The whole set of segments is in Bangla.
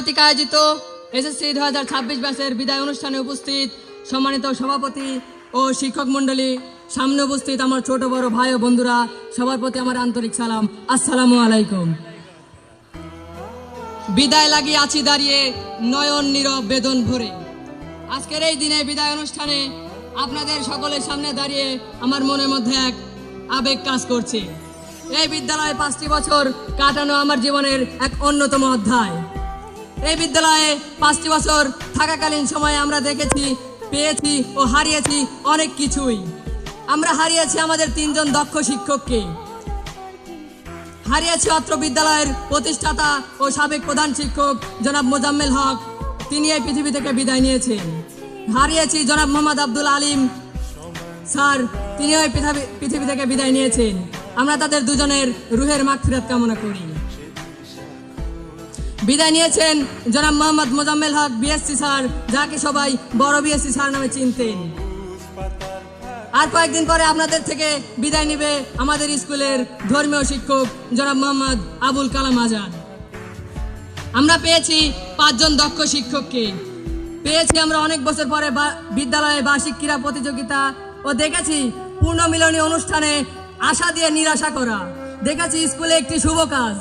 কর্তৃক আয়োজিত এসএসসি 2026 ব্যাচের বিদায় অনুষ্ঠানে উপস্থিত সম্মানিত সভাপতি ও শিক্ষক মণ্ডলী, সামনে উপস্থিত আমার ছোট বড় ভাই ও বন্ধুরা, সবার প্রতি আমার আন্তরিক সালাম। আসসালামু আলাইকুম। বিদায় লাগিয়ে আছি দাঁড়িয়ে, নয়ন নীরব বেদন ভরে। আজকের এই দিনে বিদায় অনুষ্ঠানে আপনাদের সকলের সামনে দাঁড়িয়ে আমার মনের মধ্যে এক আবেগ কাজ করছে। এই বিদ্যালয়ে 5টি বছর কাটানো আমার জীবনের এক অন্যতম অধ্যায়। এই বিদ্যালয়ে 5টি বছর থাকাকালীন সময়ে আমরা দেখেছি, পেয়েছি ও হারিয়েছি অনেক কিছুই। আমরা হারিয়েছি আমাদের 3 জন দক্ষ শিক্ষককে, হারিয়েছি অত্র বিদ্যালয়ের প্রতিষ্ঠাতা ও সাবেক প্রধান শিক্ষক জনাব মোজাম্মেল হক, তিনি এই পৃথিবী থেকে বিদায় নিয়েছেন। হারিয়েছি জনাব মোহাম্মদ আব্দুল আলিম স্যার, তিনিও এই পৃথিবী থেকে বিদায় নিয়েছেন। আমরা তাদের দুজনের রুহের মাগফিরাত কামনা করি। বিদায় নিয়েছেন জনাব মোহাম্মদ মোজাম্মেল হক বিএসসি স্যার, যাকে সবাই বড় বিএসসি স্যার নামে চিনতেন। আর কয়েকদিন পরে আপনাদের থেকে বিদায় নেবে আমাদের স্কুলের ধর্মীয় শিক্ষক জনাব মোহাম্মদ আবুল কালাম আজাদ। আমরা পেয়েছি 5 জন দক্ষ শিক্ষককে, পেয়েছি আমরা অনেক বছর পরে বিদ্যালয়ে বার্ষিক ক্রীড়া প্রতিযোগিতা, ও দেখেছি পূর্ণমিলনী অনুষ্ঠানে আশা দিয়ে নিরাশা করা, দেখেছি স্কুলে একটি শুভ কাজ।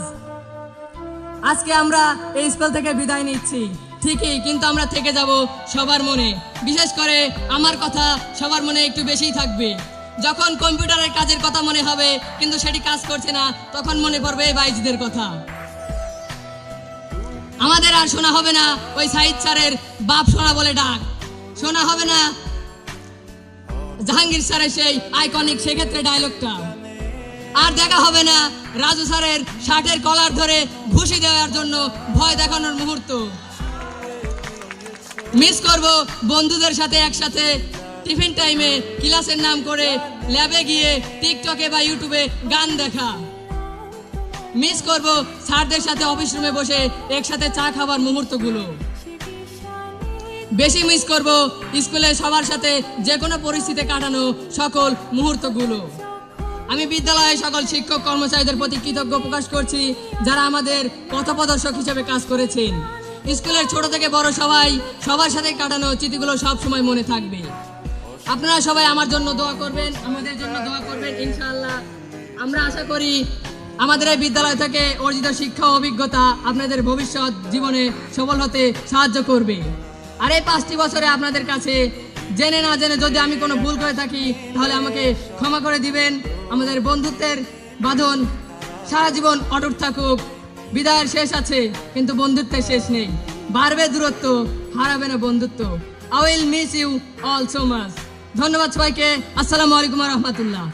আজকে আমরা এই স্কুল থেকে বিদায় নিচ্ছি ঠিকই, কিন্তু আমরা থেকে যাব সবার মনে। বিশেষ করে আমার কথা সবার মনে একটু বেশিই থাকবে। যখন কম্পিউটারের কাজের কথা মনে হবে কিন্তু সেটি কাজ করছে না, তখন মনে পড়বে এই বাইজিদের কথা। আমাদের আর শোনা হবে না ওই সাইদ স্যারের বাপ শোনা বলে ডাক, শোনা হবে না জাহাঙ্গীর স্যারের সেই আইকনিক সেক্ষেত্রে ডায়লগটা, আর দেখা হবে না রাজু স্যারের শার্টের কলার ধরে ঘুষি দেওয়ার জন্য ভয় দেখানোর মুহূর্ত। মিস করব বন্ধুদের সাথে একসাথে টিফিন টাইমে ক্লাসের নাম করে ল্যাবে গিয়ে টিকটকে বা ইউটিউবে গান দেখা। মিস করব স্যারদের সাথে অফিস রুমে বসে একসাথে চা খাবার মুহূর্তগুলো। বেশি মিস করব স্কুলে সবার সাথে যে কোনো পরিস্থিতি কাটানো সকল মুহূর্তগুলো। আমি বিদ্যালয়ের সকল শিক্ষক কর্মচারীদের প্রতি কৃতজ্ঞ প্রকাশ করছি, যারা আমাদের পথপ্রদর্শক হিসেবে কাজ করেছেন। স্কুলের ছোট থেকে বড় সবার সাথে কাটানো স্মৃতিগুলো সব সময় মনে থাকবে। আপনারা সবাই আমার জন্য দোয়া করবেন, আমাদের জন্য দোয়া করবেন ইনশাআল্লাহ। আমরা আশা করি আমাদের এই বিদ্যালয় থেকে অর্জিত শিক্ষা ও অভিজ্ঞতা আপনাদের ভবিষ্যৎ জীবনে সফল হতে সাহায্য করবে। আর এই 5টি বছরে আপনাদের কাছে জেনে না জেনে যদি আমি কোনো ভুল করে থাকি, তাহলে আমাকে ক্ষমা করে দিবেন। আমাদের বন্ধুত্বের বাঁধন সারা জীবন অটুট থাকুক। বিদায়ের শেষ আছে কিন্তু বন্ধুত্বের শেষ নেই। বাড়বে দূরত্ব, হারাবে না বন্ধুত্ব। I will miss you all so much. ধন্যবাদ সবাইকে। আসসালামু আলাইকুম ওয়া রাহমাতুল্লাহ।